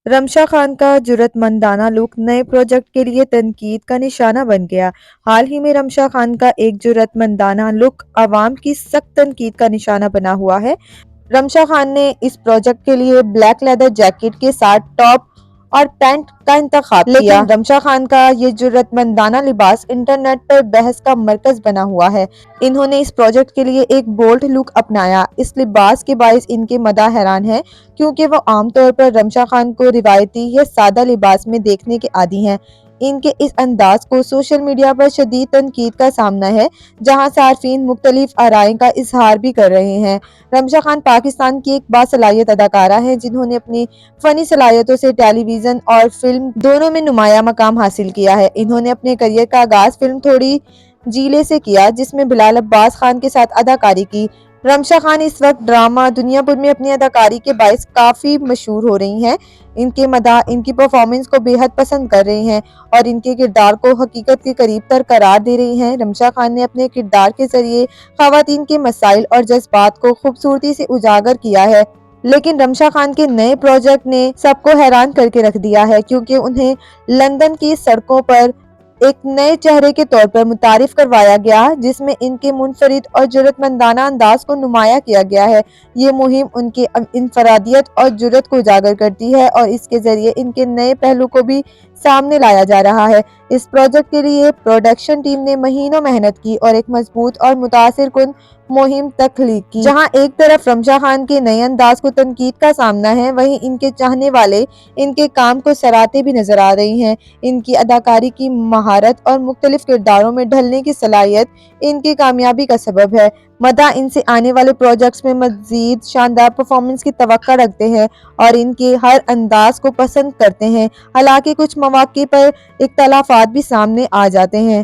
रमशा खान का जुर्रतमंदाना लुक नए प्रोजेक्ट के लिए तनकीद का निशाना बन गया। हाल ही में रमशा खान का एक जुर्रतमंदाना लुक अवाम की सख्त तनकीद का निशाना बना हुआ है। रमशा खान ने इस प्रोजेक्ट के लिए ब्लैक लेदर जैकेट के साथ टॉप और पैंट का इंतखाब किया, लेकिन रमशा खान का ये जुर्रतमंदाना लिबास इंटरनेट पर बहस का मरकज बना हुआ है। इन्होंने इस प्रोजेक्ट के लिए एक बोल्ड लुक अपनाया। इस लिबास के बाइस इनके मदाह हैरान है, क्योंकि वो आमतौर पर रमशा खान को रिवायती या सादा लिबास में देखने के आदी हैं। इनके इस अंदाज को सोशल मीडिया पर शदीद तनकीद का सामना है, जहां सार्फिन मुख्तलिफ आराय का इजहार भी कर रहे हैं। रमशा खान पाकिस्तान की एक बासलाहियत अदाकारा है, जिन्होंने अपनी फनी सलाहियतों से टेलीविजन और फिल्म दोनों में नुमाया मकाम हासिल किया है। इन्होंने अपने करियर का आगाज फिल्म थोड़ी जीले से किया, जिसमें बिलाल अब्बास खान के साथ अदाकारी की। रमशा खान इस वक्त ड्रामा दुनिया भर में अपनी अदाकारी के बायस काफी मशहूर हो रही हैं। इनके मदाह इनकी परफॉर्मेंस को बेहद पसंद कर रहे हैं और इनके किरदार को हकीकत के करीब तर करार दे रही हैं। रमशा खान ने अपने किरदार के जरिए खवातीन के मसाइल और जज्बात को खूबसूरती से उजागर किया है, लेकिन रमशा खान के नए प्रोजेक्ट ने सबको हैरान करके रख दिया है, क्योंकि उन्हें लंदन की सड़कों पर एक नए चेहरे के तौर पर मुतारिफ करवाया गया, जिसमें इनके मुनफरिद और जुर्रतमंदाना अंदाज को नुमाया किया गया है। ये मुहिम उनकी इनफरादियत और जुर्रत को उजागर करती है और इसके जरिए इनके नए पहलू को भी सामने लाया जा रहा है। इस प्रोजेक्ट के लिए प्रोडक्शन टीम ने महीनों मेहनत की और एक मजबूत और मुतासिर कुन मुहिम तख्लीक की। जहां एक तरफ रमशा खान के नए अंदाज को तनकीद का सामना है, वहीं इनके चाहने वाले इनके काम को सराहते भी नजर आ रही हैं। इनकी अदाकारी की महारत और मुख्तलिफ किरदारों में ढलने की सलाहियत इनकी कामयाबी का सबब है। मदा इनसे आने वाले प्रोजेक्ट्स में मजीद शानदार परफॉर्मेंस की तवक्का रखते हैं और इनके हर अंदाज को पसंद करते हैं। हालांकि कुछ मौके पर इख्तलाफात भी सामने आ जाते हैं।